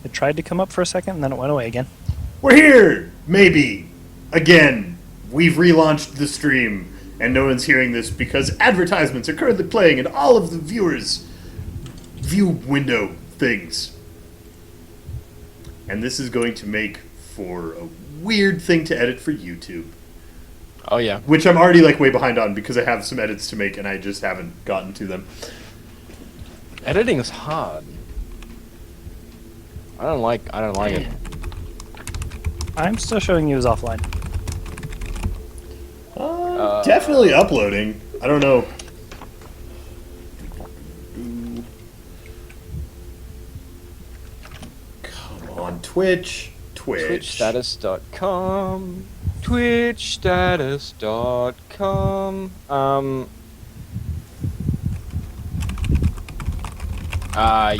It tried to come up for a second, and then it went away again. We're here! Maybe. Again. We've relaunched the stream, and no one's hearing this because advertisements are currently playing in all of the viewers' view window things. And this is going to make for a weird thing to edit for YouTube. Oh, yeah. Which I'm already like way behind on because I have some edits to make and I just haven't gotten to them. Editing is hard. I don't like it. I'm still showing you as offline. Definitely uploading. I don't know. Come on, Twitch. Twitchstatus.com. Twitchstatus.com.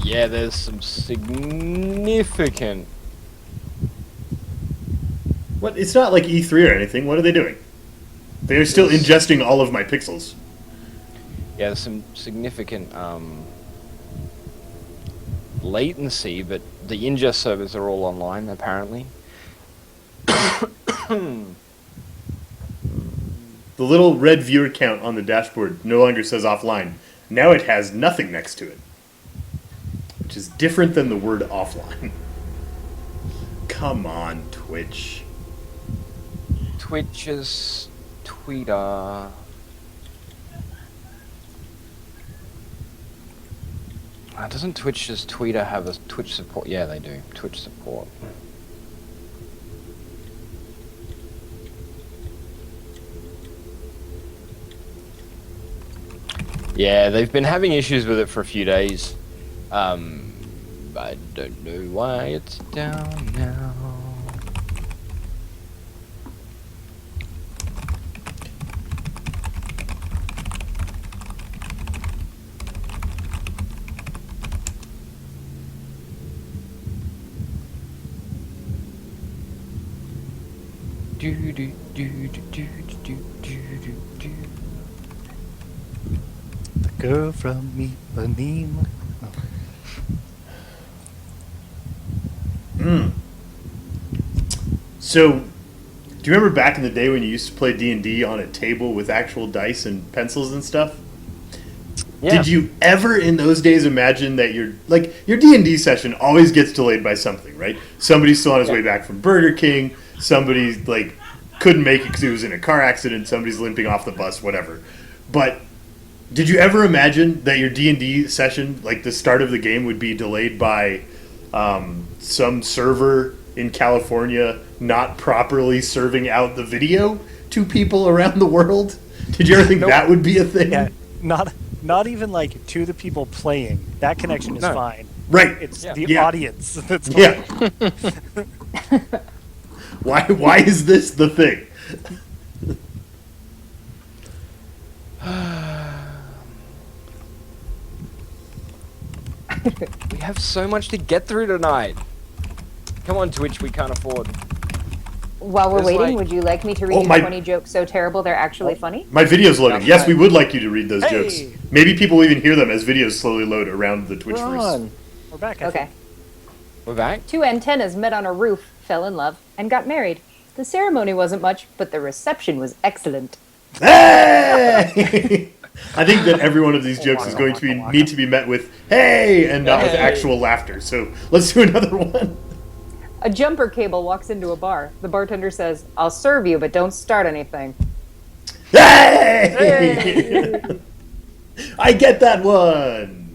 Yeah, there's some significant... What? It's not like E3 or anything. What are they doing? They're still ingesting all of my pixels. Yeah, there's some significant latency, but the ingest servers are all online, apparently. The little red viewer count on the dashboard no longer says offline. Now it has nothing next to it. Which is different than the word offline. Come on, Twitch. Twitch's Twitter. Doesn't Twitch's Twitter have a Twitch support? Yeah, they do. Twitch support. Yeah, they've been having issues with it for a few days. I don't know why it's down now. Do do do do do do do do do. The girl from Ipanema. So, do you remember back in the day when you used to play D&D on a table with actual dice and pencils and stuff? Yeah. Did you ever in those days imagine that your D&D session always gets delayed by something, right? Somebody's still on his way back from Burger King, somebody couldn't make it because he was in a car accident, somebody's limping off the bus, whatever. But did you ever imagine that your D&D session, like the start of the game, would be delayed by some server in California not properly serving out the video to people around the world? Did you ever think that would be a thing? Yeah, not even like to the people playing. That connection is fine. Right. It's the audience that's Yeah. Why is this the thing? We have so much to get through tonight. Come on, Twitch, we can't afford. While we're There's waiting, like- would you like me to read you 20 jokes so terrible they're actually funny? My video's loading. That's Yes, fine. we would like you to read those Hey! jokes. Maybe people even hear them as videos slowly load around the Twitch verse. We're back. I Okay. think. We're back? Two antennas met on a roof, fell in love, and got married. The ceremony wasn't much, but the reception was excellent. Hey! I think that every one of these jokes is going to need to be met with "Hey!" and not with Hey! actual laughter. So let's do another one. A jumper cable walks into a bar. The bartender says, "I'll serve you, but don't start anything." Hey! I get that one.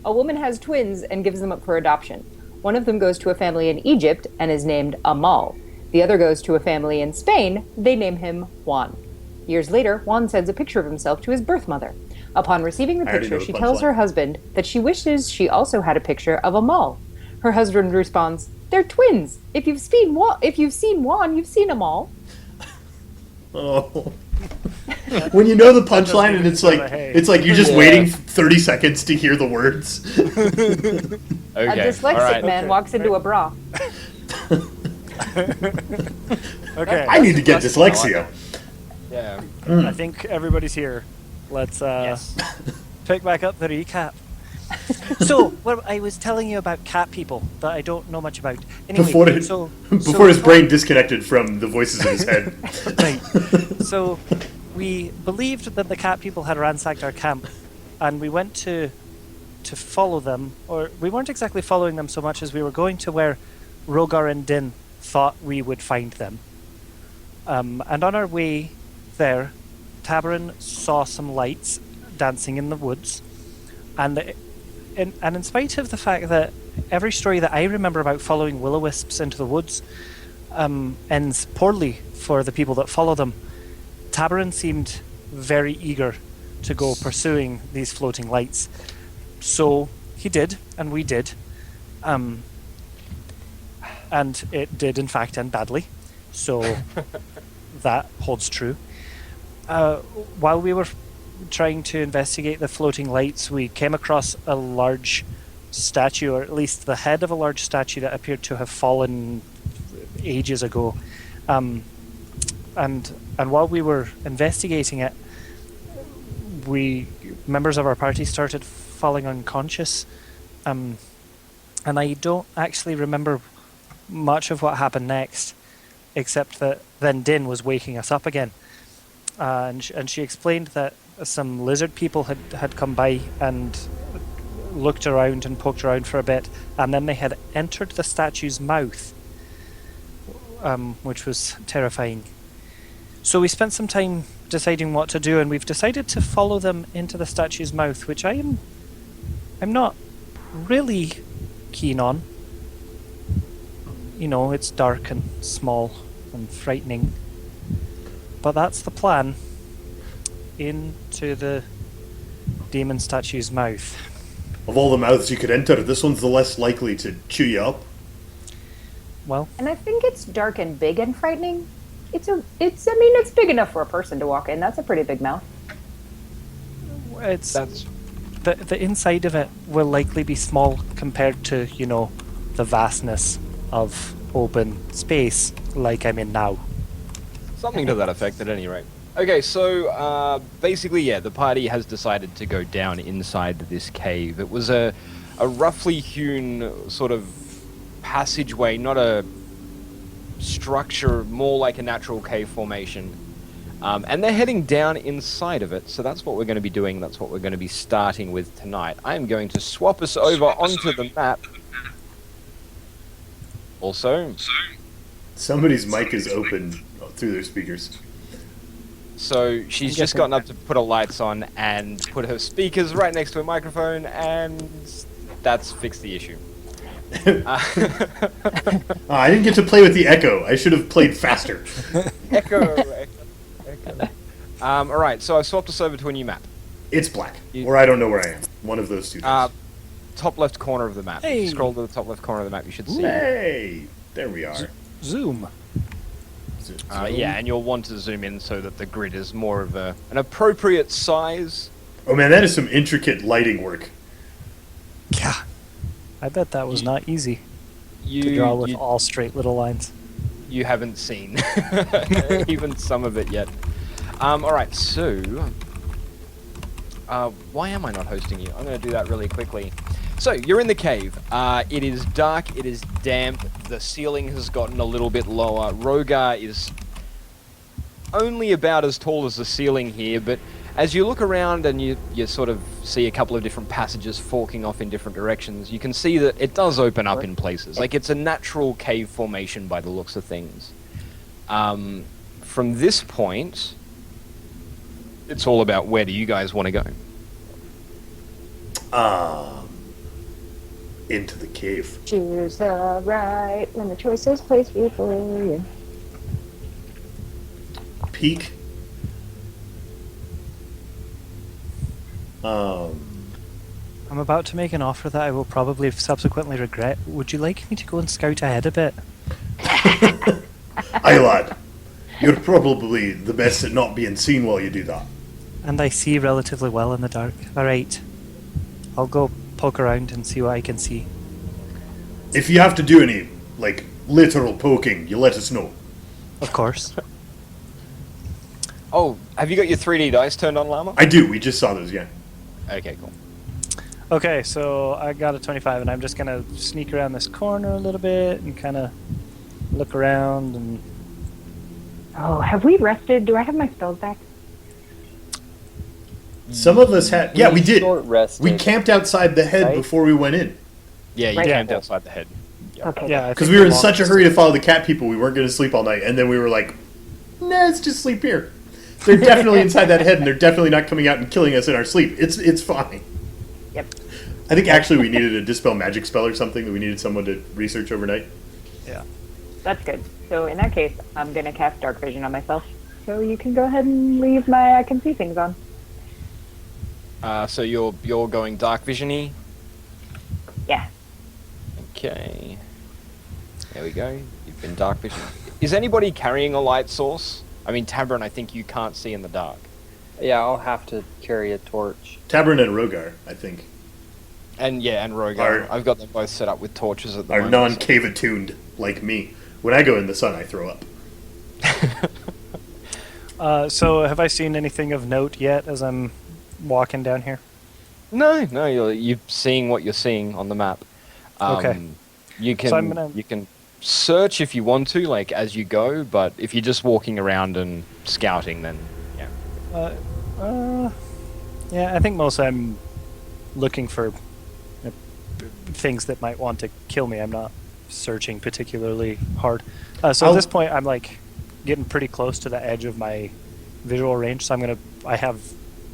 A woman has twins and gives them up for adoption. One of them goes to a family in Egypt and is named Amal. The other goes to a family in Spain. They name him Juan. Years later, Juan sends a picture of himself to his birth mother. Upon receiving the I already picture, know the she tells punchline. her husband that she wishes she also had a picture of Amal. Her husband responds, "They're twins. If you've seen Juan, you've seen Amal." Oh. When you know the punchline and it's like you're just Yeah. waiting 30 seconds to hear the words. Okay. A dyslexic alright. man walks into a bra. Okay. I need to get dyslexia. Yeah. I think everybody's here. Let's Yes. pick back up the recap. So, well, I was telling you about cat people that I don't know much about. Anyway, Before his so- brain disconnected from the voices in his head. Right. So, we believed that the cat people had ransacked our camp, and we went to follow them, or we weren't exactly following them so much as we were going to where Rogar and Din thought we would find them. And on our way there, Tabarin saw some lights dancing in the woods, and in spite of the fact that every story that I remember about following will-o-wisps into the woods ends poorly for the people that follow them, Tabarin seemed very eager to go pursuing these floating lights. So he did, and we did. And it did, in fact, end badly. So that holds true. While we were trying to investigate the floating lights, we came across a large statue, or at least the head of a large statue that appeared to have fallen ages ago. And while we were investigating it, members of our party started falling unconscious. And I don't actually remember much of what happened next, except that then Din was waking us up again. And she explained that some lizard people had come by and looked around and poked around for a bit, and then they had entered the statue's mouth, which was terrifying. So we spent some time deciding what to do, and we've decided to follow them into the statue's mouth, which I'm not really keen on. You know, it's dark and small and frightening. But that's the plan. Into the demon statue's mouth. Of all the mouths you could enter, this one's the less likely to chew you up. Well, And I think it's dark and big and frightening. It's big enough for a person to walk in. That's a pretty big mouth. it's That's the inside of it will likely be small compared to, you know, the vastness of open space like I'm in now. something to that effect, at any rate. Okay, so basically, yeah, the party has decided to go down inside this cave. It was a roughly hewn sort of passageway, not a structure, more like a natural cave formation. And they're heading down inside of it, so that's what we're going to be doing. That's what we're going to be starting with tonight. I am going to swap us over onto the map. Also, Somebody's mic is open through their speakers. so she's just gotten up to put her lights on and put her speakers right next to her microphone, and that's fixed the issue. I didn't get to play with the echo. I should have played faster. Echo. Alright, so I've swapped us over to a new map. It's black. Or I don't know where I am. One of those two things. Top left corner of the map. Hey. Scroll to the top left corner of the map, you should see. Hey! There we are. Zoom. Yeah, and you'll want to zoom in so that the grid is more of an appropriate size. Oh man, that is some intricate lighting work. Yeah. I bet that was not easy to You, draw with you, all straight little lines. you haven't seen even some of it yet. Alright, so... why am I not hosting you? I'm going to do that really quickly. So, you're in the cave. It is dark, it is damp, the ceiling has gotten a little bit lower. Rogar is only about as tall as the ceiling here, but as you look around and you sort of see a couple of different passages forking off in different directions, you can see that it does open up in places. Like, it's a natural cave formation by the looks of things. From this point, it's all about where do you guys want to go? Into the cave. Choose the right when the choice is placed before you. Peak. I'm about to make an offer that I will probably subsequently regret. Would you like me to go and scout ahead a bit? Aye, lad. You're probably the best at not being seen while you do that. And I see relatively well in the dark. Alright. I'll go poke around and see what I can see. If you have to do any, like, literal poking, you let us know. Of course. Oh, have you got your 3D dice turned on, Llama? I do, we just saw those, yeah. Okay, cool. Okay, so I got a 25, and I'm just gonna sneak around this corner a little bit and kind of look around and. Oh, have we rested? Do I have my spells back? Some of us had. Yeah, we did. Short rested. We camped outside the head Right? before we went in. Yeah, you Right. camped outside the head. Yep. Okay. Yeah, Because we were in such a hurry to follow the cat people, we weren't going to sleep all night. And then we were like, nah, let's just sleep here. They're definitely inside that head, and they're definitely not coming out and killing us in our sleep. It's fine. Yep. I think actually we needed a dispel magic spell or something that we needed someone to research overnight. Yeah. That's good. So in that case, I'm gonna cast Dark Vision on myself. So you can go ahead and leave my I can see things on. So you're going dark visiony. Yeah. Okay. There we go. You've been dark vision. Is anybody carrying a light source? I mean, Tabern, I think you can't see in the dark. Yeah, I'll have to carry a torch. Tabern and Rogar, I think, And yeah, and Rogar. Are- I've got them both set up with torches at the are moment. non-cave attuned like me. When I go in the sun, I throw up. So have I seen anything of note yet as I'm walking down here? No, you're seeing what you're seeing on the map. Okay. You can So I'm gonna- you can search if you want to, like as you go. But if you're just walking around and scouting, then yeah. Yeah, I think mostly I'm looking for things that might want to kill me. I'm not searching particularly hard. So at this point, I'm like getting pretty close to the edge of my visual range. So I have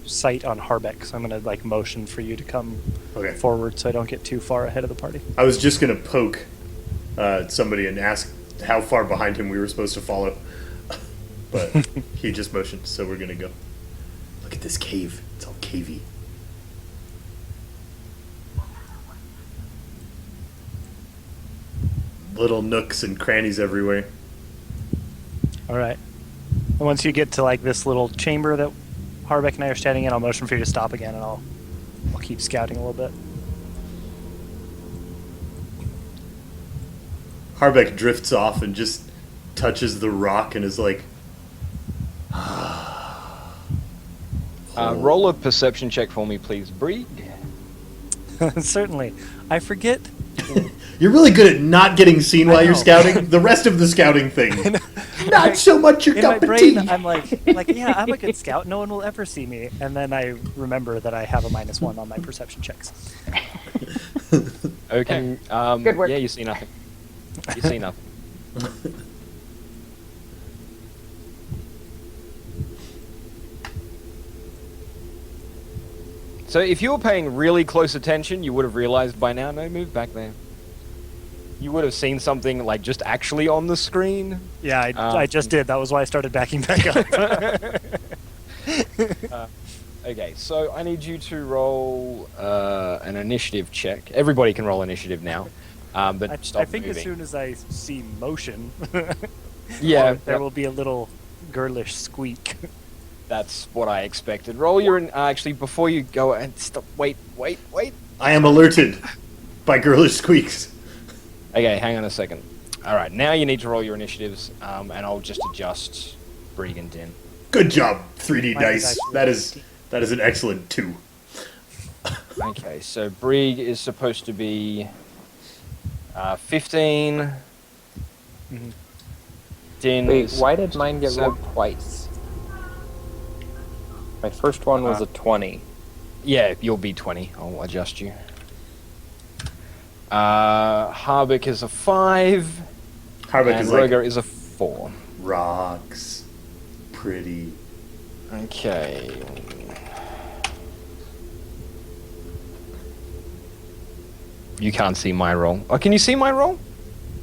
sight on Harbeck, so I'm gonna like motion for you to come Okay. forward, so I don't get too far ahead of the party. I was just going to poke somebody and ask how far behind him we were supposed to follow. But he just motioned, so we're going to go. Look at this cave. It's all cavey. Little nooks and crannies everywhere. All right. And once you get to like this little chamber that Harbeck and I are standing in, I'll motion for you to stop again, and I'll keep scouting a little bit. Harbeck drifts off and just touches the rock and is like, Roll a perception check for me, please, Bree. Certainly. I forget. you're really good at not getting seen while you're know. scouting. The rest of the scouting thing, not so much your In my cup of brain, tea. I'm like, yeah, I'm a good scout. No one will ever see me. And then I remember that I have a -1 on my perception checks. Okay. Good work. Yeah, you see nothing. You see nothing. So if you were paying really close attention, you would have realized by now. No, move back there. You would have seen something like just actually on the screen. Yeah, I just did. That was why I started backing back up. Okay, so I need you to roll an initiative check. Everybody can roll initiative now, but stop I think moving. as soon as I see motion, Yeah, there will be a little girlish squeak. that's what I expected. Roll your actually before you go and stop. Wait. I am alerted by girlish squeaks. Okay, hang on a second. All right, now you need to roll your initiatives, and I'll just adjust Brig and Din. Good job, 3D Mine is dice. actually That is an excellent 2. Okay, so Brig is supposed to be 15. Mhm. Din Wait, is why did mine get seven. rolled twice? My first one was a 20. Yeah, you'll be 20. I'll adjust you. Harbeck is a 5. Harbeck and is like Roger is a 4. rocks, pretty. Okay. You can't see my roll. Oh, can you see my roll?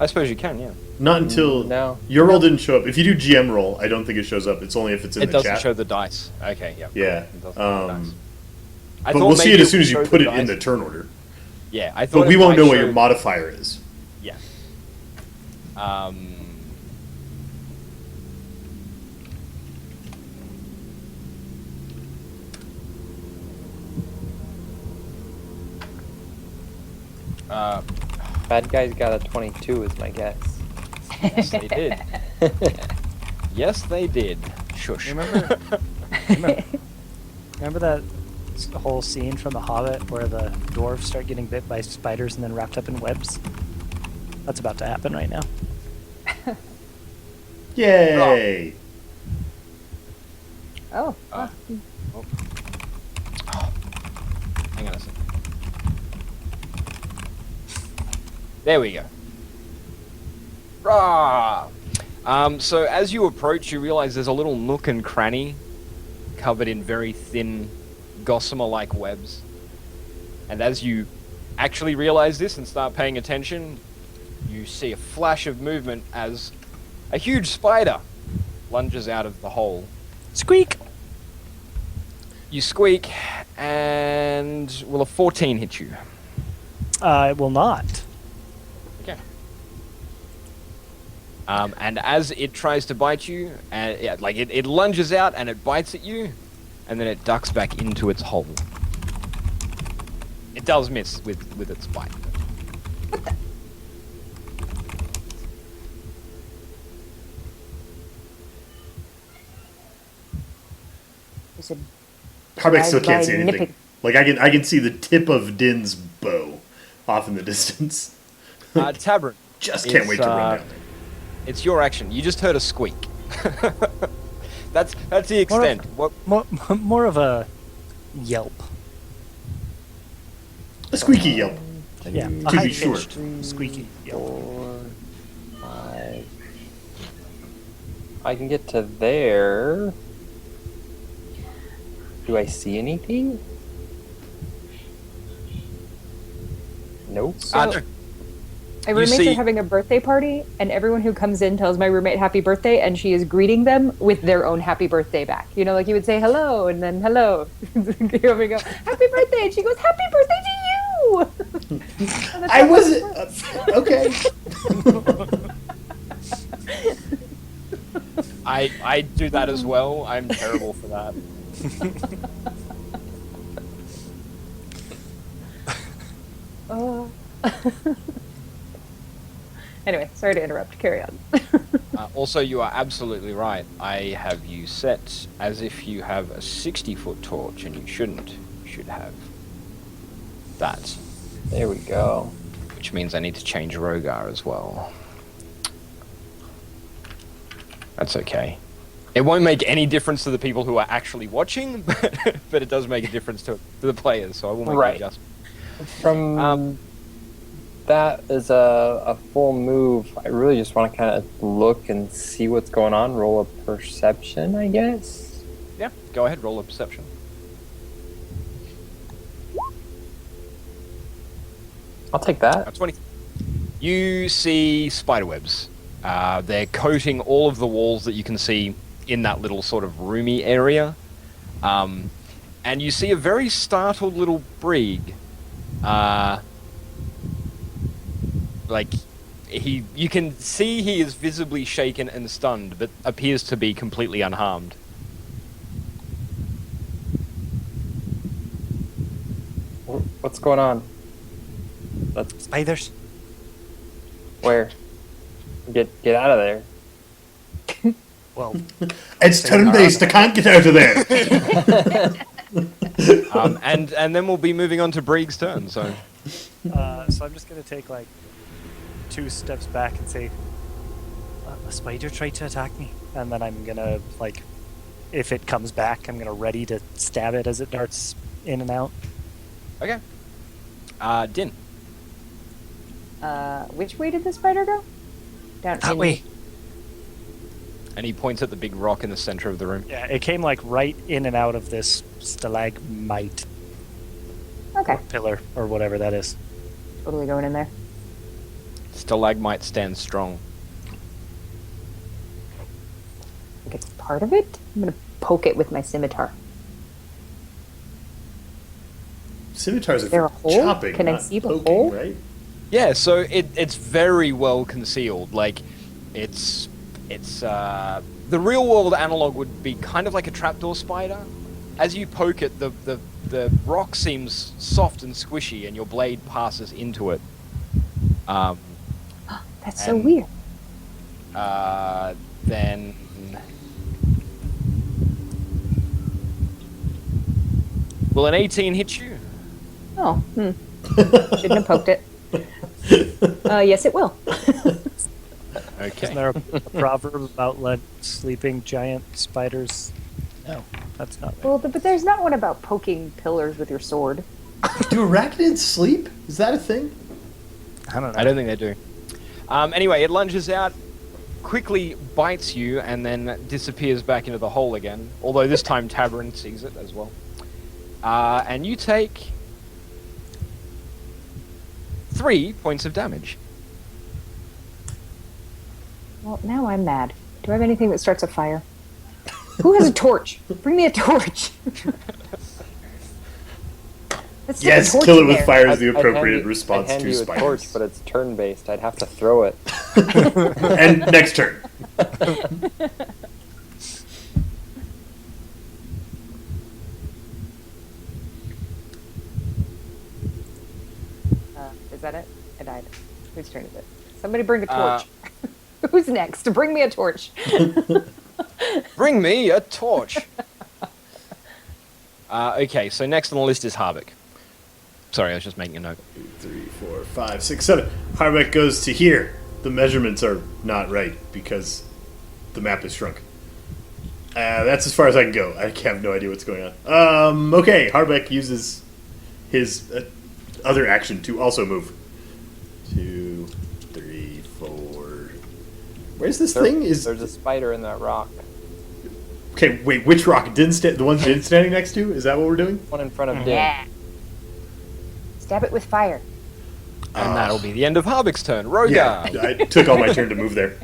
I suppose you can, yeah. Not until No. your roll didn't show up. If you do GM roll, I don't think it shows up. It's only if it's in It the doesn't chat. show the dice. Okay, yeah. Yeah. It doesn't show the dice. I But thought we'll see maybe it as soon as you would show put the it in dice. the turn order. Yeah, I thought But we it won't might know what show- your modifier is. Yeah. Bad guys got a 22 is my guess. Yes, they did. Yes, they did. Shush. Remember that the whole scene from The Hobbit where the dwarves start getting bit by spiders and then wrapped up in webs. That's about to happen right now. Yay! Oh, Hang on a second. There we go. Rah! So as you approach, you realize there's a little nook and cranny covered in very thin, gossamer-like webs. And as you actually realize this and start paying attention, you see a flash of movement as a huge spider lunges out of the hole. Squeak! You squeak, and will a 14 hit you? It will not. Okay. And as it tries to bite you, and it lunges out and it bites at you, and then it ducks back into its hole. It does miss with its bite. Is it Harbeck still By can't see anything. nipping. Like I can see the tip of Din's bow off in the distance. Tabard, Just can't It's, wait to run down there. it's your action. You just heard a squeak. That's the extent. What? More of a yelp. A squeaky yelp. Yeah, a To be sure. high-pitched, squeaky yelp. 4, 5. I can get to there. Do I see anything? Nope. So- no. My You roommates see- are having a birthday party, and everyone who comes in tells my roommate happy birthday, and she is greeting them with their own happy birthday back. You know, like you would say hello, and then hello. You over go, happy birthday, and she goes, happy birthday to you! And that's I how wasn't okay. I do that as well. I'm terrible for that. Oh. Anyway, sorry to interrupt. Carry on. Also, you are absolutely right. I have you set as if you have a 60-foot torch, and you shouldn't. You should have that. There we go. Which means I need to change Rogar as well. That's okay. It won't make any difference to the people who are actually watching, but it does make a difference to the players, so I will make Right. an adjustment. From that is a full move. I really just want to kind of look and see what's going on. Roll a perception, I guess. Yeah, go ahead, roll a perception. I'll take that. 20. You see spiderwebs. They're coating all of the walls that you can see in that little sort of roomy area. And you see a very startled little Brig. You can see he is visibly shaken and stunned, but appears to be completely unharmed. What's going on? That's Spiders. where. Get out of there. Well, It's turn-based. I can't get out of there. And then we'll be moving on to Brig's turn, so... so I'm just gonna take like 2 steps back and say, a spider tried to attack me, and then I'm gonna like, if it comes back, I'm gonna ready to stab it as it darts in and out. Okay. Din. Which way did the spider go? Down That in- way. And he points at the big rock in the center of the room. Yeah, it came like right in and out of this stalagmite Okay, pillar or whatever that is. totally going in there. Stalagmite stands strong. I think it's part of it. I'm gonna poke it with my scimitar. Scimitars are Is there for a hole? chopping, Can I not see the poking, hole? right? Yeah, so it's very well concealed. Like, it's the real world analog would be kind of like a trapdoor spider. As you poke it, the rock seems soft and squishy, and your blade passes into it. That's so And- weird. Then... Will an 18 hit you? Oh, shouldn't have poked it. Yes, it will. Okay. Isn't there a proverb about sleeping giant spiders? No, that's not right. Well, but there's not one about poking pillars with your sword. Do arachnids sleep? Is that a thing? I don't know. I don't think they do. Anyway, it lunges out, quickly bites you, and then disappears back into the hole again. Although this time Tabern sees it as well. And you take 3 points of damage. Well, now I'm mad. Do I have anything that starts a fire? Who has a torch? Bring me a torch. Let's stick a Yes, torch kill it in with there. fire is the I'd appropriate hand response you to a spiders. torch, but it's turn-based. I'd have to throw it. And next turn. Is that it? I died. Whose turn is it? Somebody bring a torch. Who's next? Bring me a torch. Bring me a torch. Okay, so next on the list is Harbeck. Sorry, I was just making a note. 3, 4, 5, 6, 7. Harbeck goes to here. The measurements are not right because the map is shrunk. That's as far as I can go. I have no idea what's going on. Okay, Harbeck uses his other action to also move. 2, 3, 4. Where's this thing? There's a spider in that rock. Okay, wait, which rock? The one Din's standing next to? Is that what we're doing? One in front of Din. Yeah. Stab it with fire. And that'll be the end of Harbeck's turn. Rogar. Yeah, I took all my turn to move there.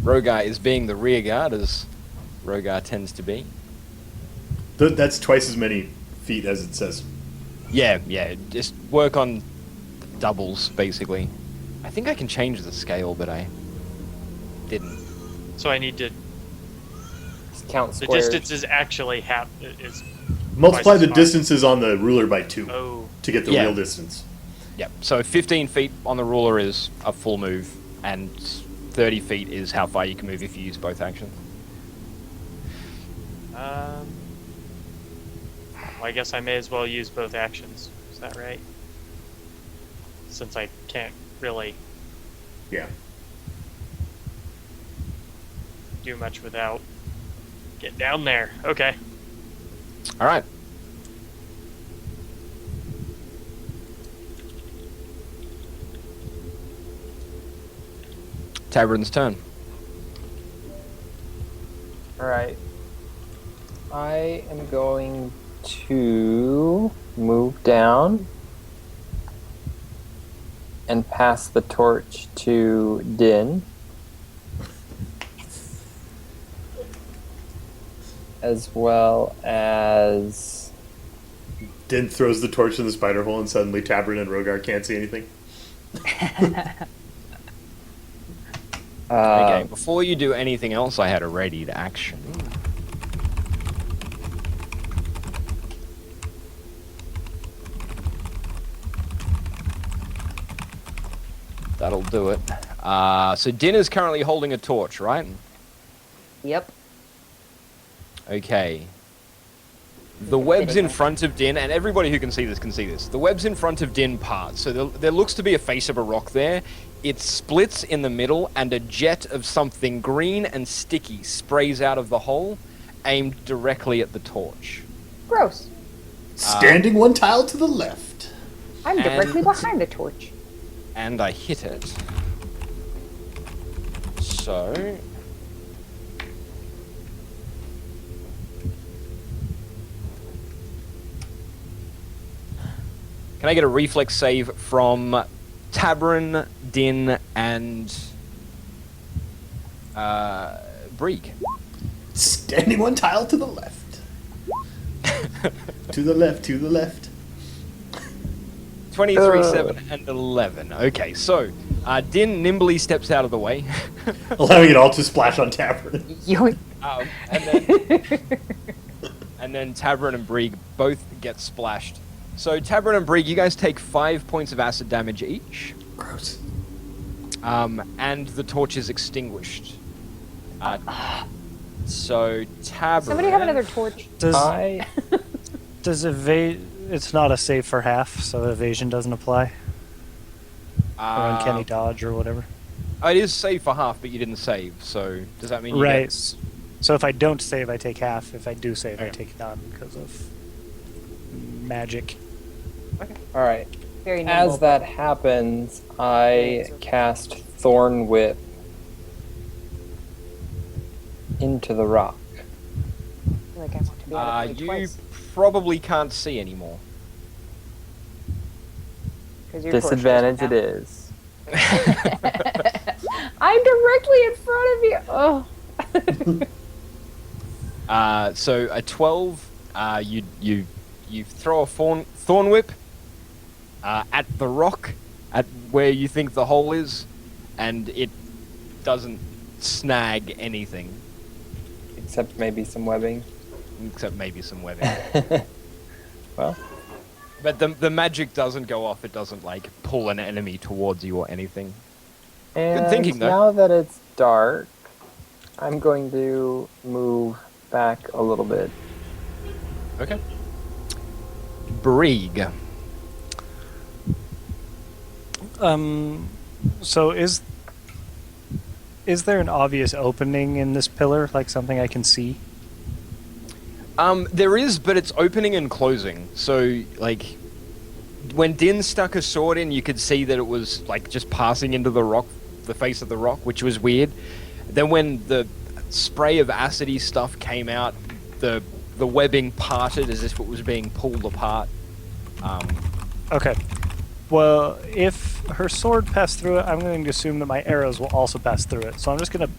Rogar is being the rear guard, as Rogar tends to be. That's twice as many feet as it says. Yeah, just work on doubles, basically. I think I can change the scale, but I didn't. So I need to. Just count The squares. distance is actually is. Multiply Twice as the far. distances on the ruler by 2 Oh. to get the Yeah. real distance. Yep, so 15 feet on the ruler is a full move, and 30 feet is how far you can move if you use both actions. Well, I guess I may as well use both actions. Is that right? Since I can't really Yeah. do much without get down there. Okay. All right. Tabern's turn. Alright. I am going to move down and pass the torch to Din. As well as... Din throws the torch in the spider hole, and suddenly Tabern and Rogar can't see anything. Okay, before you do anything else, I had a ready to action. That'll do it. So Din is currently holding a torch, right? Yep. Okay. The webs in front of Din, and everybody who can see this. The webs in front of Din part. So there looks to be a face of a rock there. It splits in the middle, and a jet of something green and sticky sprays out of the hole, aimed directly at the torch. Gross. Standing one tile to the left. I'm directly And- behind the torch. And I hit it. So... Can I get a reflex save from Tabern, Din, and Brieg? Standing one tile to the left. To the left, to the left. 23, 7, and 11. Okay, so Din nimbly steps out of the way. Allowing it all to splash on Tabern. Yoink. And then Tabern and Brieg both get splashed. So Tabern and Brieg, you guys take 5 points of acid damage each. Gross. And the torch is extinguished. So tab. Somebody have another torch. Does I does evade? It's not a save for half, so evasion doesn't apply. Or uncanny dodge or whatever. It is save for half, but you didn't save. So does that mean you Right. get... So if I don't save, I take half. If I do save, I Okay. take none because of magic. all right. Very nimble. As that happens, I cast Thorn Whip into the rock. I feel like I want to be out of the way You twice. probably can't see anymore. 'Cause your torch Disadvantage doesn't it have- is. I'm directly in front of you. Oh. So a 12, you throw a thorn whip at the rock, at where you think the hole is, and it doesn't snag anything Except maybe some webbing. except maybe some webbing. Well, But the magic doesn't go off. It doesn't like pull an enemy towards you or anything. and thinking, though. now that it's dark, I'm going to move back a little bit. Okay. Brig. So is there an obvious opening in this pillar, like something I can see? There is, but it's opening and closing. So, like, when Din stuck a sword in, you could see that it was, like, just passing into the rock, the face of the rock, which was weird. Then when the spray of acidy stuff came out, the webbing parted as if it was being pulled apart. Okay. Well, if her sword passed through it, I'm going to assume that my arrows will also pass through it. So I'm just going to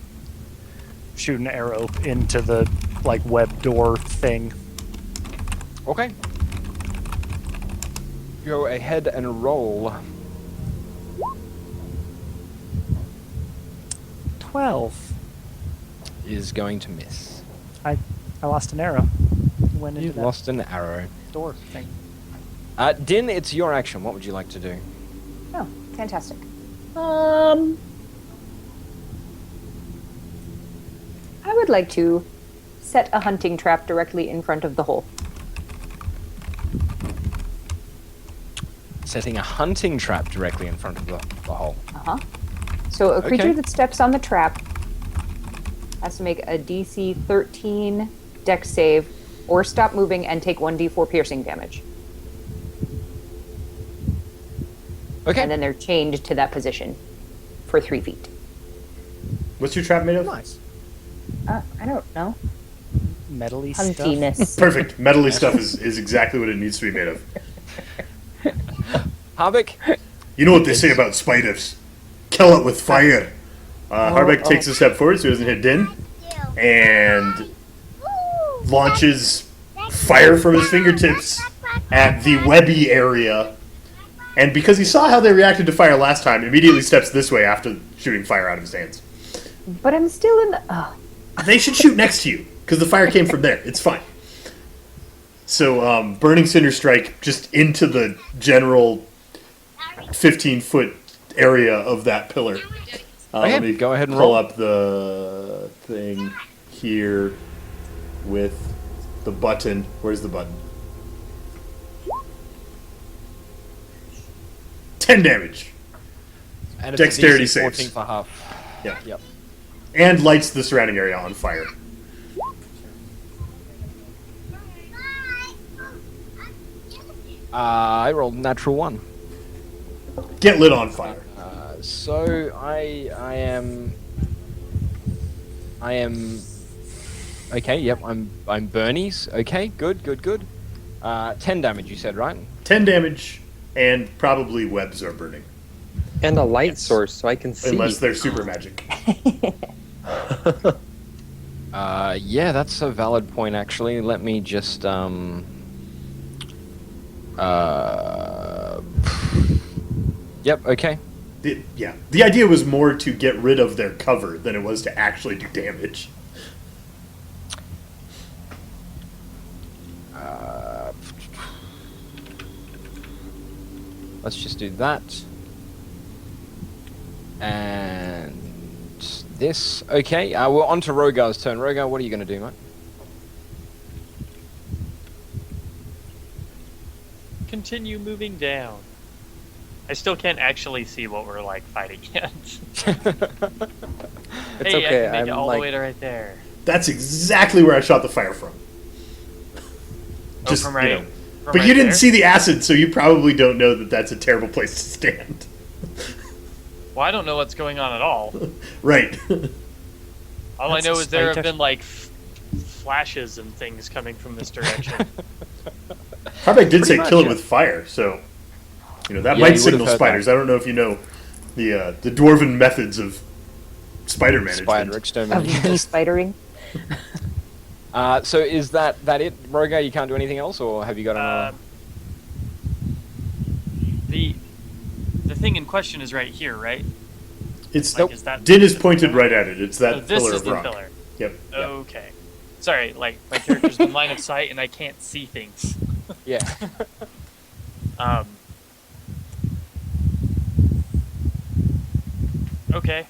shoot an arrow into the, like, web door thing. Okay. Go ahead and roll. 12. Is going to miss. I lost an arrow. Went into You that lost an arrow. door thing. Din, it's your action. What would you like to do? Oh, fantastic. I would like to set a hunting trap directly in front of the hole. Setting a hunting trap directly in front of the hole. Uh-huh. So a creature Okay. that steps on the trap has to make a DC 13 dex save or stop moving and take 1d4 piercing damage. Okay. And then they're chained to that position for 3 feet. What's your trap made of? Nice. I don't know. Metally stuff. Huntiness. Perfect. Metally stuff is exactly what it needs to be made of. Harvick, You know what they say about spiders? Kill it with fire. Harbeck takes a step forward so he doesn't hit Din, and launches fire from his fingertips at the webby area. And because he saw how they reacted to fire last time, immediately steps this way after shooting fire out of his hands. But I'm still in the... Oh. They should shoot next to you, because the fire came from there. It's fine. So, Burning Cinder Strike just into the general 15-foot area of that pillar. Okay, Let me go ahead and pull roll. up the thing here with the button. Where's the button? 10 damage. and it's a Dexterity DC 14 saves. for half. Yeah. Yep. And lights the surrounding area on fire. I rolled natural 1. Get lit on fire. So I am. Okay. Yep. I'm Bernie's. Okay. Good. 10 damage. You said, right? 10 damage, and probably webs are burning. And a light source so I can see. Unless they're super magic. Yeah, that's a valid point, actually. Let me just, Yep, okay. The idea was more to get rid of their cover than it was to actually do damage. Let's just do that. And this. Okay, we're on to Rogar's turn. Rogar, what are you going to do, mate? Continue moving down. I still can't actually see what we're like fighting against. It's Hey, okay. I can make it I'm all like, the way to right there. That's exactly where I shot the fire from. Just, from right. you know. From But right you didn't there? see the acid, so you probably don't know that that's a terrible place to stand. Well, I don't know what's going on at all. Right. All That's I know a is there have spider. been like flashes and things coming from this direction. Harbeck did say much, kill it yeah. with fire, so you know that Yeah, might you would've signal heard spiders. that. I don't know if you know the dwarven methods of spider management. Spider Of extermination. de-spidering. So is that it, Rogar? You can't do anything else, or have you got another? The thing in question is right here, right? It's Like, is that Din is the pointed pillar? right at it. It's that Oh, this pillar is of the rock. pillar. Yep. Okay. Sorry, like my character's in line of sight and I can't see things. Yeah. Okay.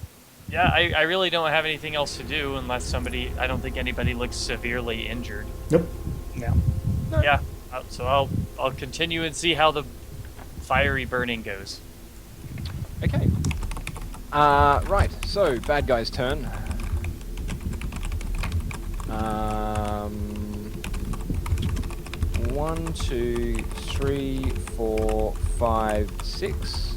Yeah, I really don't have anything else to do unless somebody. I don't think anybody looks severely injured. Nope. No. Yeah. So I'll continue and see how the fiery burning goes. Okay. Right. So bad guy's turn. 1, 2, 3, 4, 5, 6.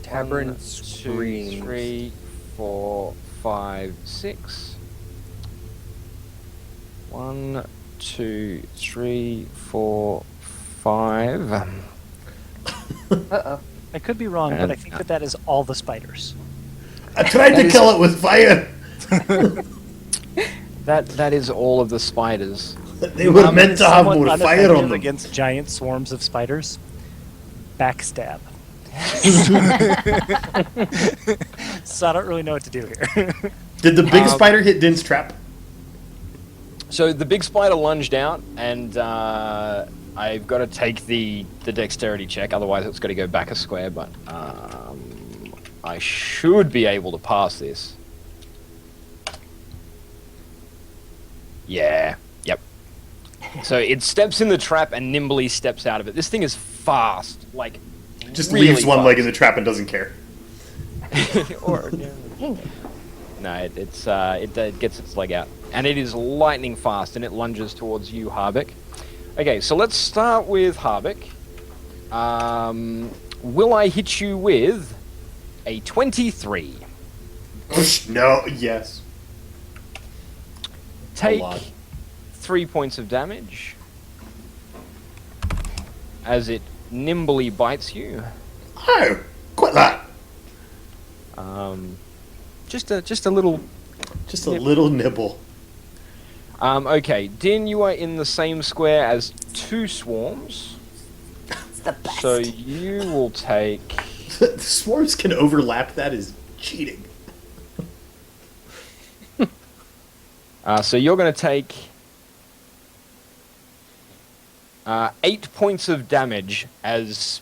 Tavern 1, 2, screams. 3, 4, 5, 6. 1, 2, 3, 4, 5. Uh-oh. I could be wrong, but I And- think that is all the spiders. I tried to is- kill it with fire. That is all of the spiders. They were meant to have Somewhat more fire unoffensive on them. against giant swarms of spiders. Backstab. So I don't really know what to do here. Did the big spider hit Din's trap? So the big spider lunged out, and I've got to take the dexterity check, otherwise it's got to go back a square, but I should be able to pass this. Yeah, yep. So it steps in the trap and nimbly steps out of it. This thing is fast, like Just really leaves one fast. leg in the trap and doesn't care. or no, it gets its leg out, and it is lightning fast, and it lunges towards you, Harbeck. Okay, so let's start with Harbeck. Will I hit you with a 23? No. Yes. Take lot. 3 points of damage as it nimbly bites you. Oh, quite that. Just a little. Just a little nibble. Okay, Din, you are in the same square as 2 swarms, It's the best. so you will take. The swarms can overlap. That is cheating. So you're going to take 8 points of damage as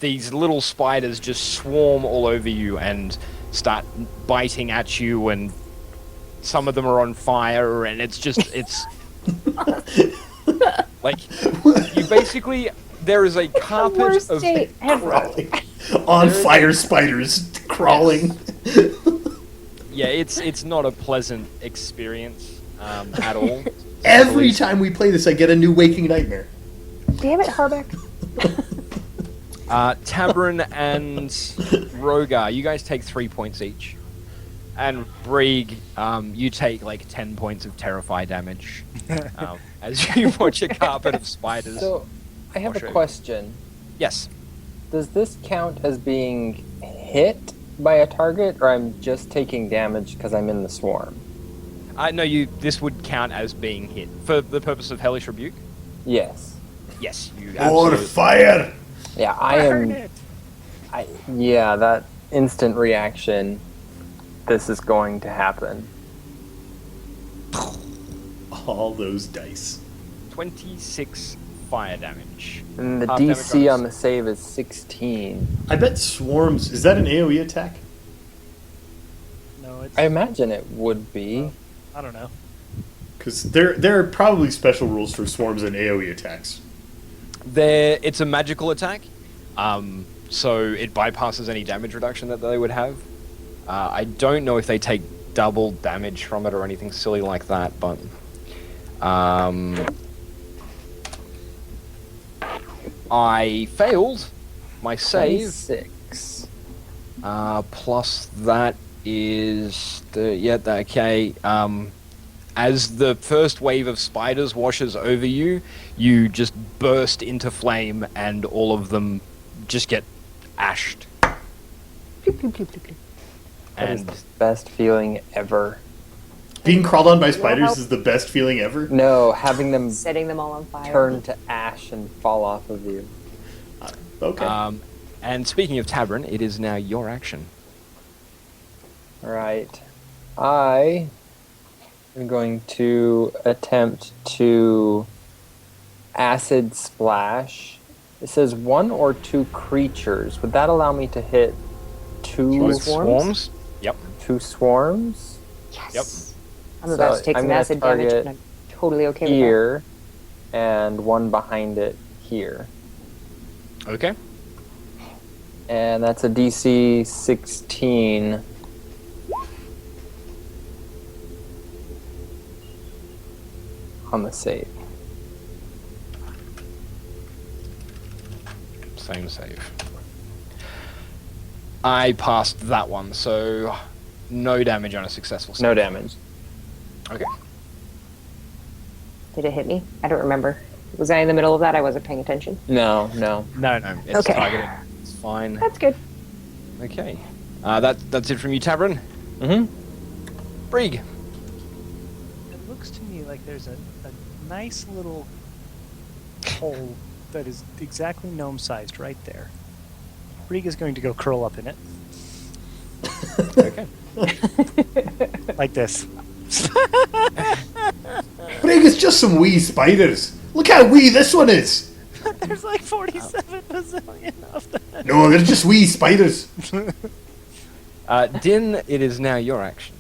these little spiders just swarm all over you and start biting at you, and some of them are on fire, and it's like you basically, there is a carpet Worst of day ever. Crawling. On fire spiders crawling. yeah, it's not a pleasant experience at all. Every time we play this, I get a new waking nightmare. Damn it, Harbeck. Tabrin and Rogar, you guys take 3 points each. And Brig, you take like 10 points of Terrify damage as you watch a carpet of spiders. So, I have I'll show a you. question. Yes. Does this count as being hit by a target, or I'm just taking damage because I'm in the swarm? No, this would count as being hit. For the purpose of Hellish Rebuke? Yes. Yes, you More absolutely. fire! Yeah, I am. Yeah, that instant reaction. This is going to happen. All those dice. 26 fire damage. And the Half damage DC on on the save is 16. I bet swarms. Is that an AOE attack? No, it's. I imagine it would be. I don't know. Because there are probably special rules for swarms and AOE attacks. It's a magical attack, so it bypasses any damage reduction that they would have. I don't know if they take double damage from it or anything silly like that, but I failed my save. 6. Plus that is okay. As the first wave of spiders washes over you, you just burst into flame, and all of them just get ashed. Bloop, bloop, bloop, bloop, bloop. That is And the best feeling ever. Being crawled on by Will spiders help. is the best feeling ever. No, having them Setting them all on fire. turn to ash and fall off of you. Okay. and speaking of Tabern, it is now your action. Alright. I am going to attempt to acid splash. It says 1 or 2 creatures. Would that allow me to hit two With swarms? Yep. 2 swarms? Yes. I'm about So to take I'm some gonna acid damage, target and I'm totally okay with Here, and one behind it here. Okay. And that's a DC 16. On the save. Same save. I passed that one, so no damage on a successful save. No damage. Okay. that. Did it hit me? I don't remember. Was I in the middle of that? I wasn't paying attention. No, no. No, it's Okay. targeted. It's fine. That's good. Okay. That's it from you, Tabron. Mm-hmm. Brig. It looks to me like there's a nice little hole that is exactly gnome-sized right there. Brig is going to go curl up in it. Okay. Like this. Brig, it's just some wee spiders. Look how wee this one is. There's like 47 bazillion of them. No, they're just wee spiders. Din, it is now your action.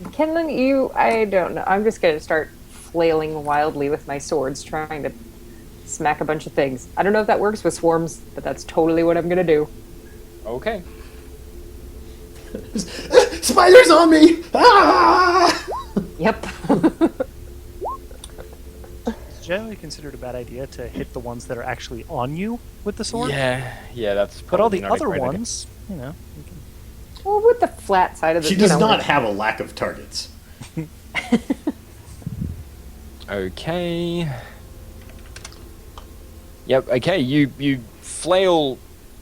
Kenlin, I don't know. I'm just going to start flailing wildly with my swords, trying to smack a bunch of things. I don't know if that works with swarms, but that's totally what I'm going to do. Okay. Spiders on me! Ah! Yep. It's generally considered a bad idea to hit the ones that are actually on you with the sword. Yeah, that's. But all the probably not a other great idea. ones, you know. You can... Well, with the flat side of the... She does not have a lack of targets. Okay. Yep. Okay. You flail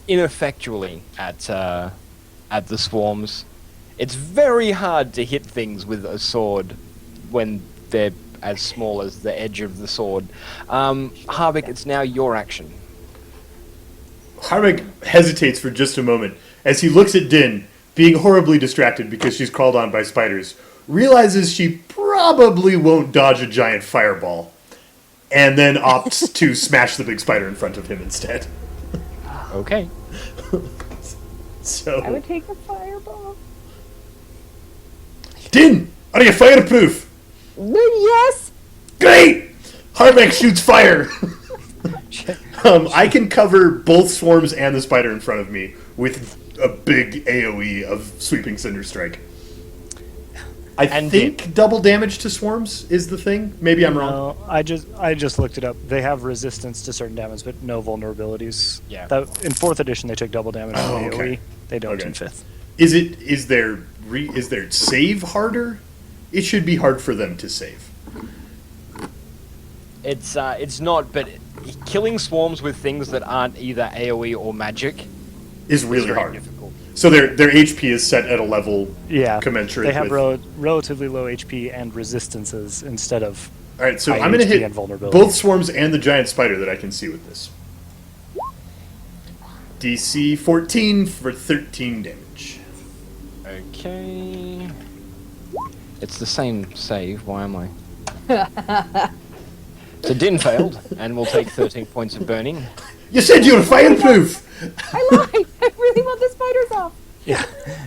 ineffectually at the swarms. It's very hard to hit things with a sword when they're as small as the edge of the sword. Harvick, it's now your action. Harvick hesitates for just a moment as he looks at Din, being horribly distracted because she's crawled on by spiders, realizes she probably won't dodge a giant fireball, and then opts to smash the big spider in front of him instead. Okay. I So, would take a fireball. Din, are you fireproof? Yes! Great! Harvick shoots fire. I can cover both swarms and the spider in front of me with a big AoE of sweeping cinder strike. I And think double damage to swarms is the thing. Maybe I'm wrong. No, I just looked it up. They have resistance to certain damage, but no vulnerabilities. Yeah. In 4th edition, they took double damage Oh, from AoE. okay. They don't Okay. in 5th. Is there save harder? It should be hard for them to save. It's not, but killing swarms with things that aren't either AoE or magic Is is really very hard. difficult. So their HP is set at a level Yeah, commensurate they have with. relatively low HP and resistances instead of. All right, so high I'm going to HP hit and vulnerability. both swarms and the giant spider that I can see with this. DC 14 for 13 damage. Okay. It's the same save. Why am I? So Din failed, and will take 13 points of burning. You said you were fireproof! I lied. I really want the spiders off. Yeah,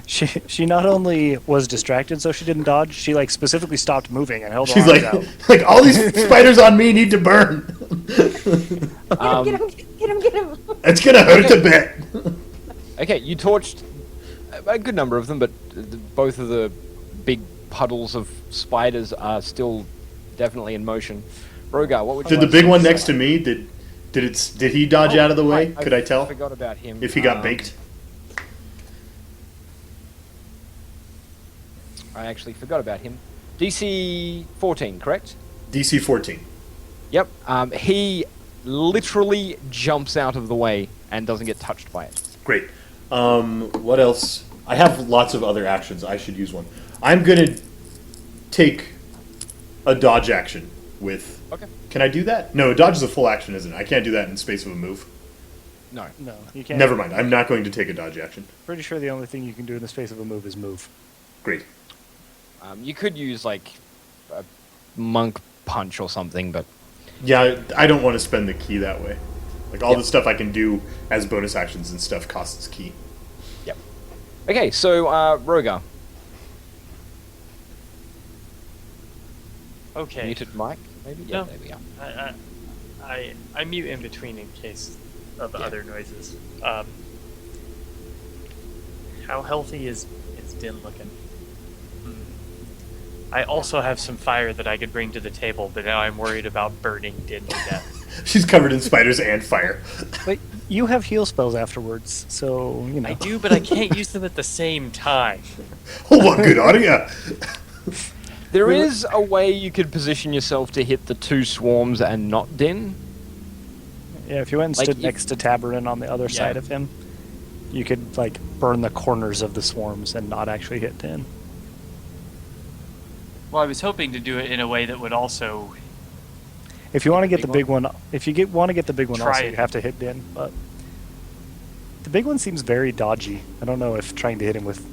she not only was distracted, so she didn't dodge. She like specifically stopped moving and held her She's arms out. like, all these spiders on me need to burn. Get him. It's gonna hurt a bit. Okay, you torched a good number of them, but both of the big puddles of spiders are still definitely in motion. Rogar, what would you Did the like big to one say? next to me, did he dodge out of the way? Could I tell? Forgot about him. If he got baked? I actually forgot about him. DC 14, correct? DC 14. Yep. He literally jumps out of the way and doesn't get touched by it. Great. What else? I have lots of other actions. I should use one. I'm gonna take a dodge action with... Okay. Can I do that? No, dodge is a full action, isn't it? I can't do that in space of a move. No. No, you can't. Never mind. I'm not going to take a dodge action. Pretty sure the only thing you can do in the space of a move is move. Great. You could use, like, a monk punch or something, but... Yeah, I don't want to spend the key that way. Like, all Yep. the stuff I can do as bonus actions and stuff costs key. Yep. Okay, so, Rogar. Okay. Muted mic, maybe? Yeah, No. there we are. I mute in between in case of other noises. How healthy is Din looking? I also have some fire that I could bring to the table, but now I'm worried about burning Din to death. She's covered in spiders and fire. But you have heal spells afterwards, so you know. I do, but I can't use them at the same time. Oh, what good on ya! There is a way you could position yourself to hit the two swarms and not Din. Yeah, if you went and Like, stood if- next to Tabarin on the other Yeah. side of him, you could like burn the corners of the swarms and not actually hit Din. Well, I was hoping to do it in a way that would also... If you want to get Big the big one, if you want to get the big one, Try also it. you have to hit Din. But the big one seems very dodgy. I don't know if trying to hit him with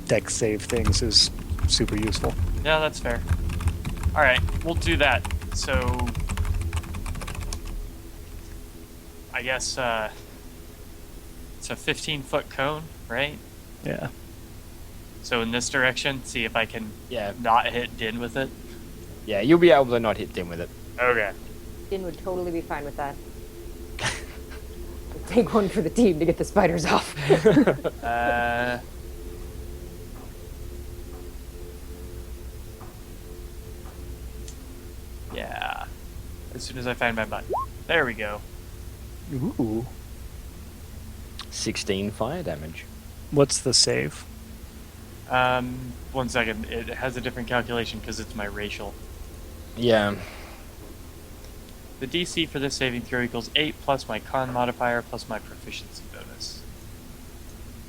dex save things is super useful. No, that's fair. Alright, we'll do that. So... I guess, it's a 15-foot cone, right? Yeah. So in this direction, see if I can Yeah. not hit Din with it. Yeah, you'll be able to not hit Din with it. Okay. Din would totally be fine with that. Take one for the team to get the spiders off. Yeah. As soon as I find my button. There we go. Ooh. 16 fire damage. What's the save? 1 second. It has a different calculation because it's my racial. Yeah. The DC for this saving throw equals 8 plus my con modifier plus my proficiency bonus.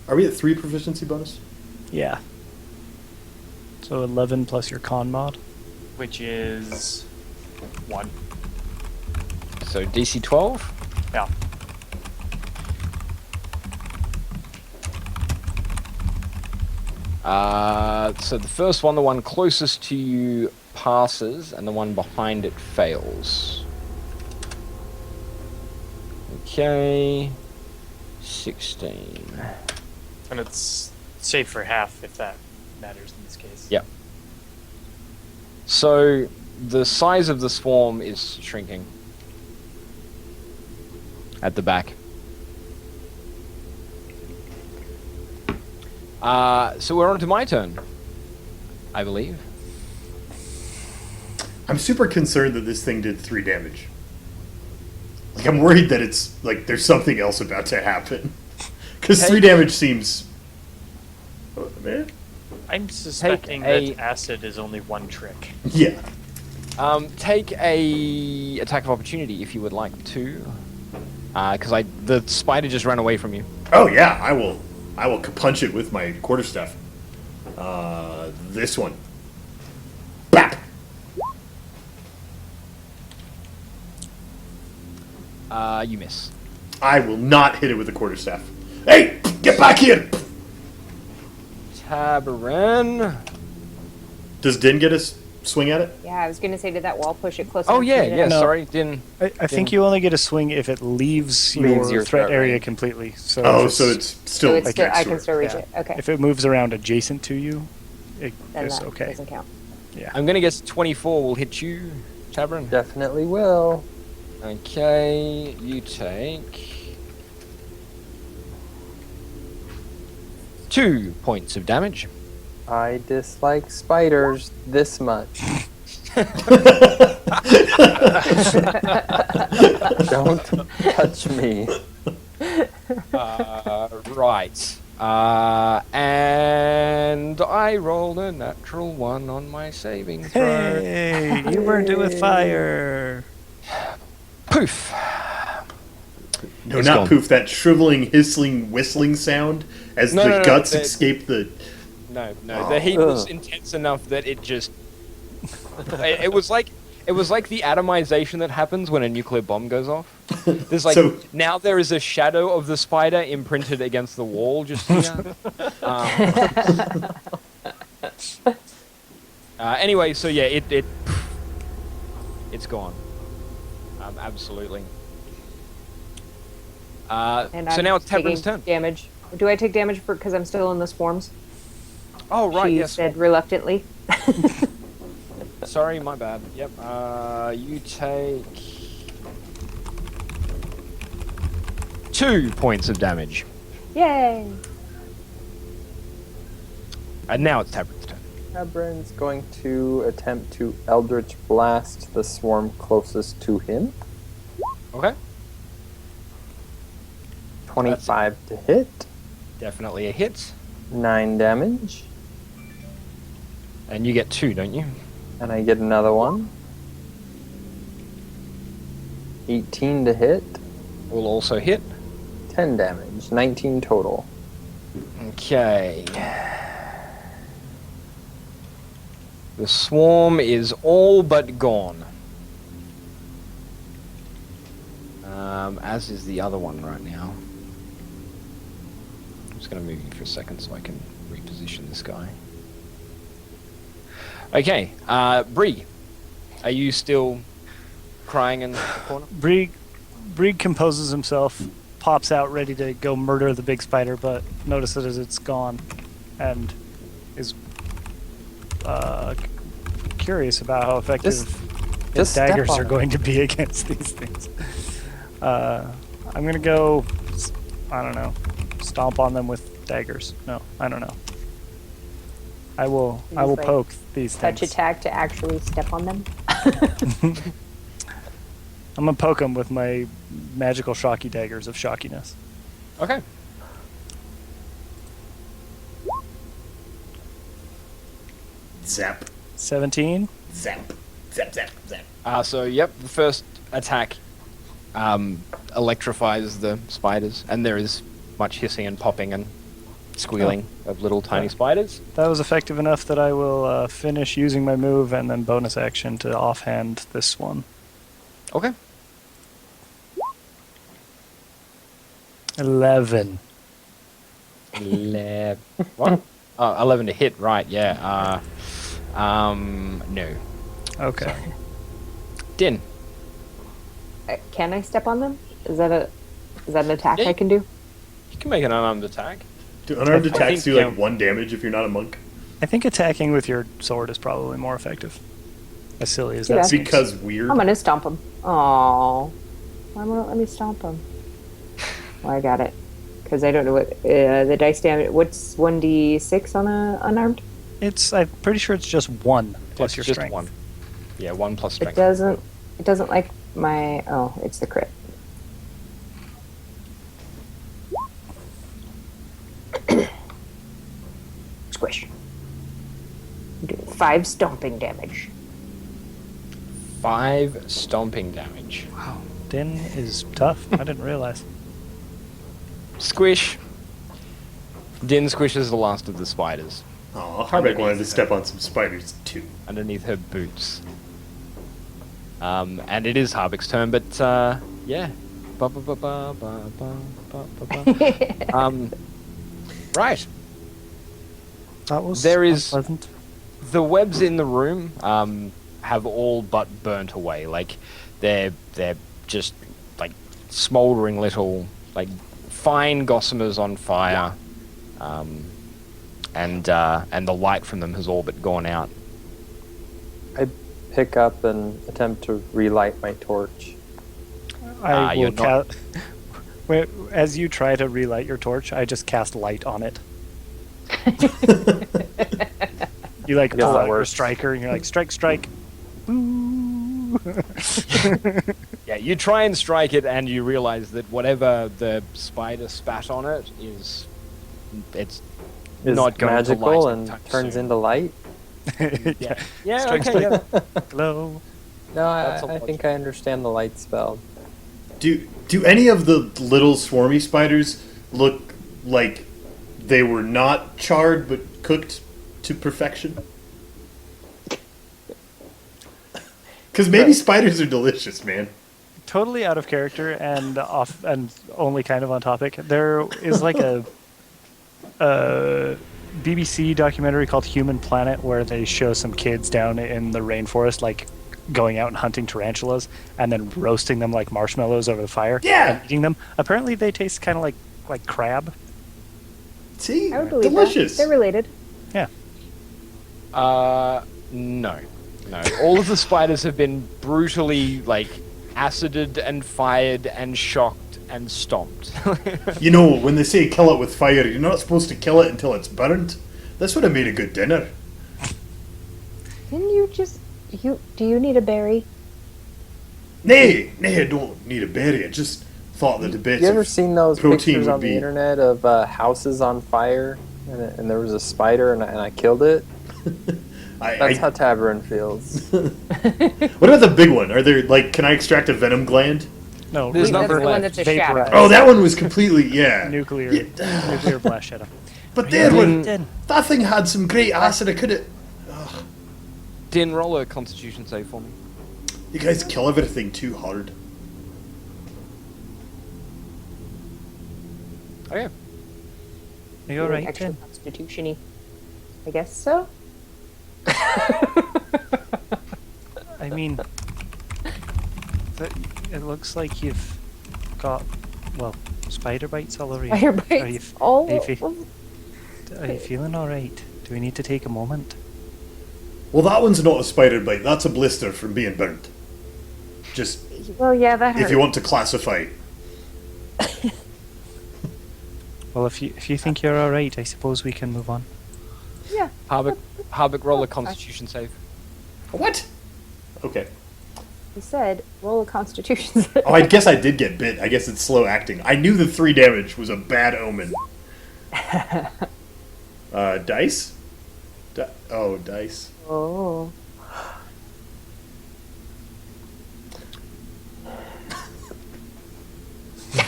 Are we at 3 proficiency bonus? Yeah. So 11 plus your con mod. Which is 1. So DC 12? Yeah. So the first one, the one closest to you, passes, and the one behind it fails. Okay. 16. And it's safe for half if that matters in this case. Yep. So the size of the swarm is shrinking at the back. So we're on to my turn, I believe. I'm super concerned that this thing did 3 damage. Like, I'm worried that it's, like, there's something else about to happen. Because 3 damage seems... Oh, man. I'm suspecting Take that acid is only one trick. Yeah. Take a attack of opportunity if you would like to, because the spider just ran away from you. Oh, yeah, I will punch it with my quarterstaff. This one. Bap! You miss. I will not hit it with a quarterstaff. Hey! Get back here! Tabarin. Does Din get us? swing at it? Yeah, I was gonna say, did that wall push it closer? Oh yeah, to the- yeah. No. Sorry, didn't. I think you only get a swing if it leaves your threat area completely. So Oh, if so it's still So it's like still, next I to can it. still reach Yeah. it. Okay, if it moves around adjacent to you, it then is that okay. doesn't count. I'm gonna guess 24 will hit you, Tabron. Definitely will. Okay, you take 2 points of damage. I dislike spiders this much. Don't touch me. Right. And I rolled a natural 1 on my saving throw. Hey, you burned it with fire. Poof. No, It's not gone. poof. That shriveling, hissling, whistling sound as No, the no, no, guts the- escape the. No, the heat was Ugh. intense enough that it just. it was like the atomization that happens when a nuclear bomb goes off. There's like So- now there is a shadow of the spider imprinted against the wall just here. Anyway, so yeah, it's gone. Absolutely. And So I'm now it's taking Tabron's turn. Damage. Do I take damage for because I'm still in the swarms? Oh right, She yes. said reluctantly. Sorry, my bad. Yep. You take 2 points of damage, Yay! and now it's Tabron's turn. Tabron's going to attempt to Eldritch Blast the swarm closest to him. Okay. 25 to hit. Definitely a hit, 9 damage. and you get 2, don't you? And I get another one. 18 to hit. Will also hit. 10 damage. 19 total. Okay. The swarm is all but gone. As is the other one right now. I'm just going to move you for a second so I can reposition this guy. Okay, Bree, are you still crying in the corner? Brieg composes himself, pops out ready to go murder the big spider, but notices it's gone, and is curious about how effective his just step daggers on are it. going to be against these things. I'm gonna go, I don't know, stomp on them with daggers. No, I don't know. I will Use, like, poke these Touch things. attack to actually step on them. I'm gonna poke them with my magical shocky daggers of shockiness. Okay. Zap. 17. Zap. Zap, zap, zap. So, yep, the first attack electrifies the spiders, and there is much hissing and popping and squealing of little tiny spiders. That was effective enough that I will finish using my move and then bonus action to offhand this one. Okay. 11. 11. What? Oh, 11 to hit, right, yeah. No. Okay. Din. Can I step on them? Is that an attack Yeah, I can do? You can make an unarmed attack. Do unarmed I attacks think, do like yeah. 1 damage if you're not a monk? I think attacking with your sword is probably more effective. As silly as Yeah. that seems. Because weird. I'm gonna stomp him. Aww. Why won't it let me stomp him? Oh, I got it. Because I don't know what the dice damage. What's 1d6 on a unarmed? I'm pretty sure it's just 1 plus It's your just strength. 1. Yeah, 1 plus It strength. doesn't. It doesn't like my. Oh, it's the crit. Squish. Do 5 stomping damage. 5 stomping damage. Wow. Din is tough. I didn't realize. Squish. Din squishes the last of the spiders Aw, Harbeck wanted to step on some spiders too. underneath her boots. And it is Harbeck's turn, but yeah. Ba, ba, ba, ba, ba, ba, ba, ba, ba. Right. That was There is- unpleasant. the webs in the room have all but burnt away. Like they're just like smoldering little like fine gossamers on fire, and the light from them has all but gone out. I pick up and attempt to relight my torch. I you're will not- as you try to relight your torch, I just cast light on it. You like I guess pull that out your works. striker and you're like, strike, strike. Boo. Yeah, you try and strike it, and you realize that whatever the spider spat on it it's Is not going magical to light and anytime turns soon. into light. Yeah, yeah, Strike, okay, yeah. Hello. No, That's a I think logic. I understand the light spell. Do any of the little swarmy spiders look like they were not charred but cooked to perfection? Because maybe spiders are delicious, man. Totally out of character and off and only kind of on topic. There is like a BBC documentary called Human Planet where they show some kids down in the rainforest like going out and hunting tarantulas and then roasting them like marshmallows over the fire. Yeah. And eating them. Apparently they taste kind of like crab. See? I would believe Delicious. that. They're related. Yeah. No. All of the spiders have been brutally like acided and fired and shocked and stomped. You know, when they say kill it with fire, you're not supposed to kill it until it's burnt. This would have made a good dinner. Didn't you just do you need a berry? Nay, I don't need a berry. I just thought that the bits You ever of seen those protein pictures would on the be- internet of houses on fire and there was a spider and I killed it? That's how Tabarin feels. What about the big one? Are there like? Can I extract a venom gland? No, There's That's nothing the one left. that's a shadow. Oh, that one was completely nuclear Yeah. blast shadow. But there, Din- one, that thing had some great acid. I could have. Din, roll a Constitution save for me. You guys kill everything too hard. Oh yeah. Are you alright, Extra Jen? constitution-y. I guess so. I mean, it looks like you've got, well, spider bites all over you. Fire Are you, bites all are you, over. are you feeling alright? Do we need to take a moment? Well, that one's not a spider bite. That's a blister from being burnt. Just Well, yeah, that hurts. if you want to classify. Well, if you think you're alright, I suppose we can move on. Yeah. Harvick, roll a Constitution save. What? Okay. He said, roll a constitution. Oh, I guess I did get bit. I guess it's slow acting. I knew the 3 damage was a bad omen. Dice? Dice. Oh.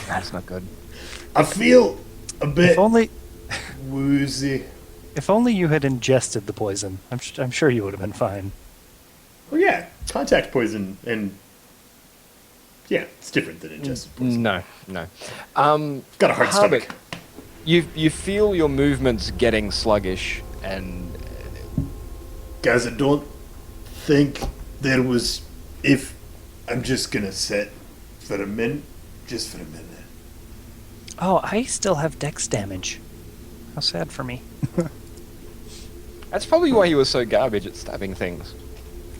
That's not good. I feel a bit If only, woozy. if only you had ingested the poison. I'm sure you would have been fine. Well, yeah, contact poison and yeah, it's different than ingested poison. No. Got a hard Harvick, stomach. you feel your movements getting sluggish, and Guys, I don't think there was. If I'm just gonna sit for a minute, just for a minute. Oh, I still have dex damage. How sad for me. that's probably why you were so garbage at stabbing things.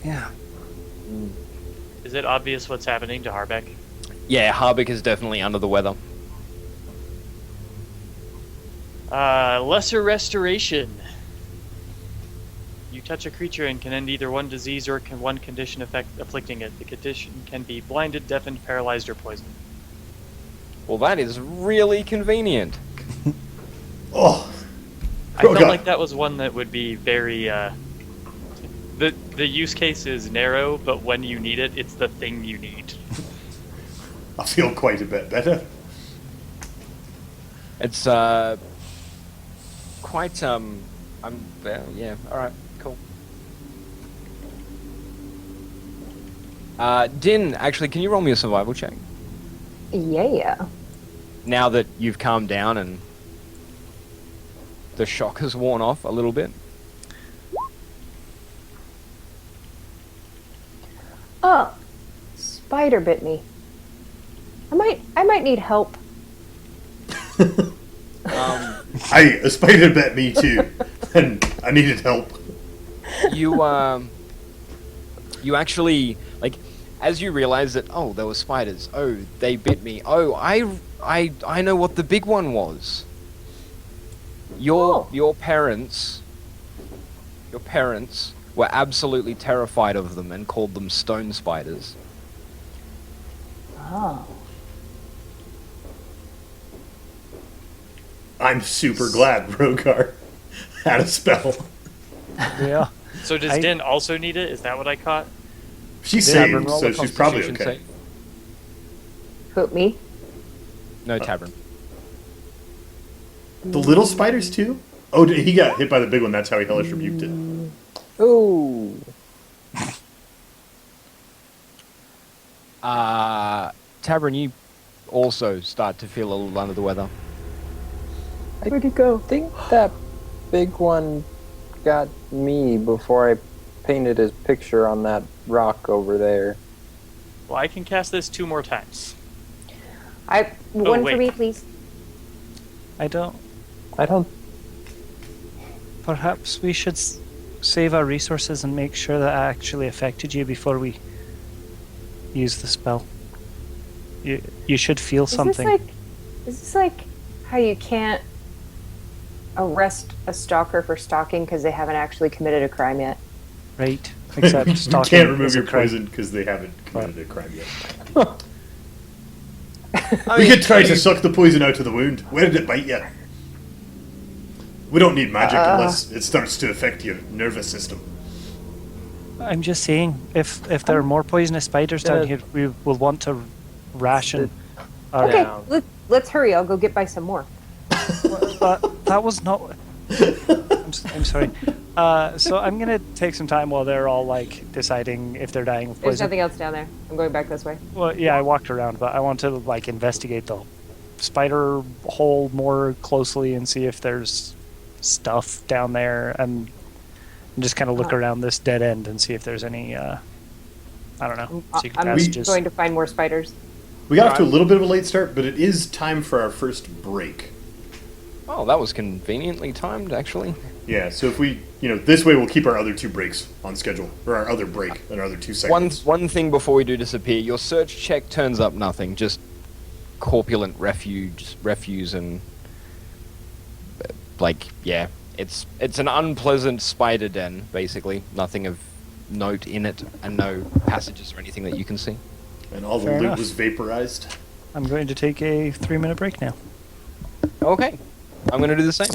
Yeah. Is it obvious what's happening to Harbeck? Yeah, Harvick is definitely under the weather. Lesser restoration. You touch a creature and can end either one disease or one condition afflicting it. The condition can be blinded, deafened, paralyzed, or poisoned. Well, that is really convenient. Oh, I felt God. like that was one that would be very. The use case is narrow, but when you need it, it's the thing you need. I feel quite a bit better. It's quite yeah. All right, cool. Din, actually, can you roll me a survival check? Yeah. Now that you've calmed down and the shock has worn off a little bit. Oh, spider bit me. I might need help. A spider bit me too, and I needed help. You actually like as you realize that there were spiders. Oh, they bit me. Oh, I know what the big one was. Your parents were absolutely terrified of them and called them stone spiders. Oh. I'm super glad Rogar had a spell. Yeah. So does Din also need it? Is that what I caught? She's Tavern, saved, roll so a she's probably Constitution okay. save. Who, me? No, Tavern. The little spiders too? Oh, he got hit by the big one. That's how he hellish rebuked it. Ooh. Tavern, you also start to feel a little under the weather. Where'd it go? I think that big one got me before I painted his picture on that rock over there. Well, I can cast this 2 more times. One for wait. me, please. I don't. I don't. Perhaps we should save our resources and make sure that actually affected you before we use the spell. You should feel something. Is this like how you can't arrest a stalker for stalking because they haven't actually committed a crime yet? Right. Except You stalking can't remove is a your crime. poison because they haven't committed a crime yet. I We mean, could try to suck the poison out of the wound. Where did it bite you? We don't need magic unless it starts to affect your nervous system. I'm just saying, if there are more poisonous spiders down here, we will want to ration. Our, Okay, Down. let's hurry. I'll go get by some more. But that was not. I'm sorry. So I'm gonna take some time while they're all like deciding if they're dying of There's poison. nothing else down there. I'm going back this way. Well, yeah, I walked around, but I want to like investigate the spider hole more closely and see if there's stuff down there, and just kind of look around this dead end and see if there's any. I don't know. Secret I'm passages. going to find more spiders. We got off to a little bit of a late start, but it is time for our first break. Oh, that was conveniently timed, actually. Yeah, so if we, this way we'll keep our other 2 breaks on schedule, or our other break, and our other 2 segments. One thing before we do disappear, your search check turns up nothing, just corpulent refuse and it's an unpleasant spider den, basically. Nothing of note in it, and no passages or anything that you can see. And all the Fair loot enough. was vaporized. I'm going to take a 3-minute break now. Okay, I'm going to do the same.